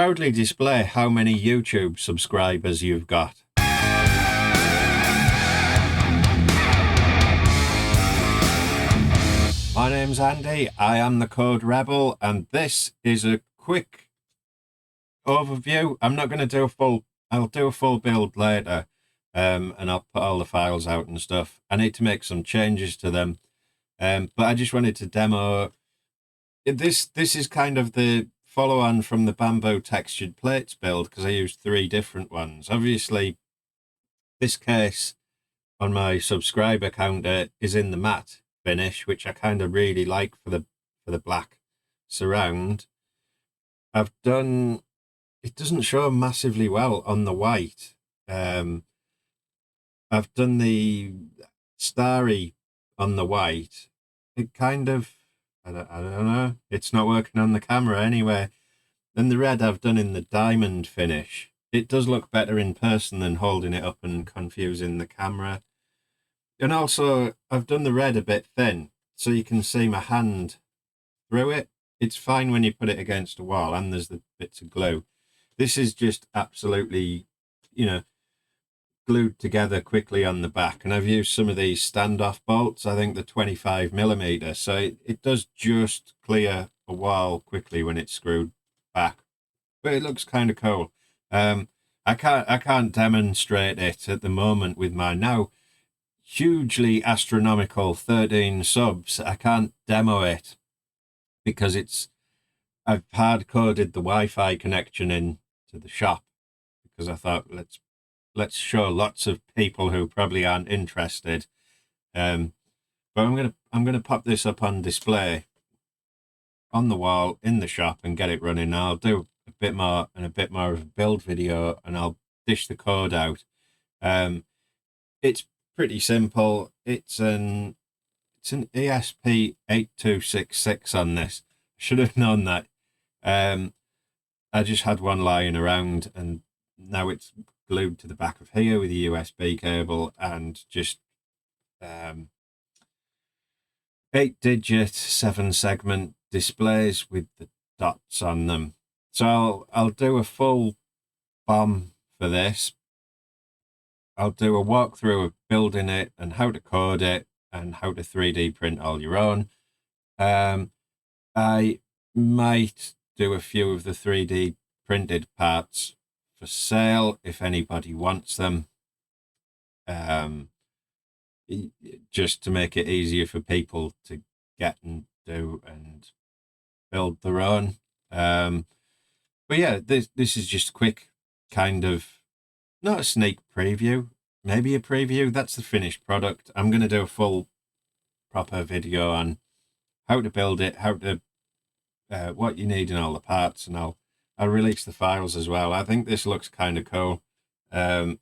Proudly display how many YouTube subscribers you've got. My name's Andy, I am the Code Rebel, and this is a quick overview. I'm not going to do a full, I'll do a full build later, and I'll put all the files out and stuff. I need to make some changes to them, but I just wanted to demo. This is kind of the follow-on from the bamboo textured plates build, because I used 3 different ones. Obviously, this case on my subscriber counter is in the matte finish, which I kind of really like for the black surround. I've done, it doesn't show massively well on the white. I've done the starry on the white. It kind of, I don't know, it's not working on the camera anyway. And the red I've done in the diamond finish. It does look better in person than holding it up and confusing the camera. And also, I've done the red a bit thin, so you can see my hand through it. It's fine when you put it against a wall, and there's the bits of glue. This is just absolutely, glued together quickly on the back. And I've used some of these standoff bolts, I think the 25mm, so it does just clear a wall quickly when it's screwed back. But it looks kind of cool. I can't demonstrate it at the moment with my now hugely astronomical 13 subs. I can't demo it because I've hard coded the Wi-Fi connection in to the shop, because I thought let's show lots of people who probably aren't interested. But I'm gonna pop this up on display on the wall in the shop and get it running. I'll do a bit more of a build video, and I'll dish the code out. It's pretty simple. It's an ESP8266 on this. I should have known that. I just had one lying around, and now it's glued to the back of here with a USB cable and just 8-digit 7-segment displays with the dots on them. So I'll do a full BOM for this. I'll do a walkthrough of building it and how to code it and how to 3D print all your own. I might do a few of the 3D printed parts for sale if anybody wants them, just to make it easier for people to get and do and build their own. But yeah, this is just a quick kind of, not a sneak preview, maybe a preview. That's the finished product. I'm going to do a full proper video on how to build it, how to what you need in all the parts, and I'll release the files as well. I think this looks kind of cool. I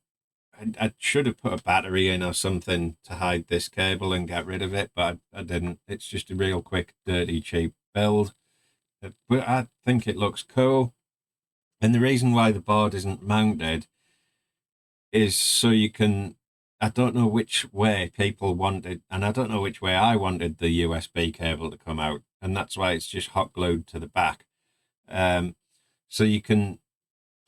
should have put a battery in or something to hide this cable and get rid of it, but I didn't. It's just a real quick, dirty, cheap build. But I think it looks cool. And the reason why the board isn't mounted is so you can, I don't know which way people wanted, and I don't know which way I wanted the USB cable to come out, and that's why it's just hot glued to the back. So you can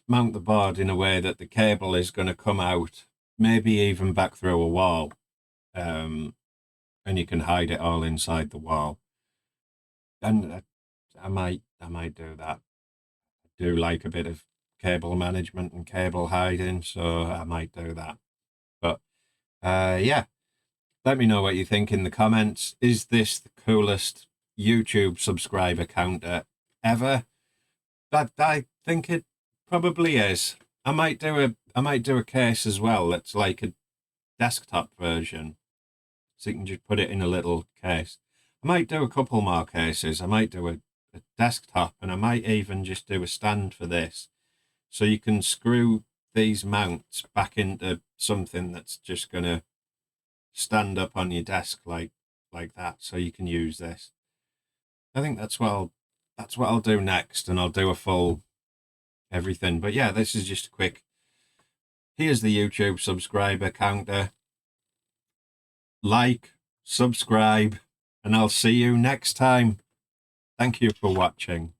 mount the board in a way that the cable is going to come out, maybe even back through a wall, and you can hide it all inside the wall. And I might do that. I do like a bit of cable management and cable hiding, so I might do that. But yeah, let me know what you think in the comments. Is this the coolest YouTube subscriber counter ever? I think it probably is. I might do a case as well that's like a desktop version, so you can just put it in a little case. I might do a couple more cases. I might do a desktop, and I might even just do a stand for this, so you can screw these mounts back into something that's just going to stand up on your desk like that, so you can use this. I think that's what I'll do next, and I'll do a full everything. But yeah, this is just a quick, here's the YouTube subscriber counter. Like, subscribe, and I'll see you next time. Thank you for watching.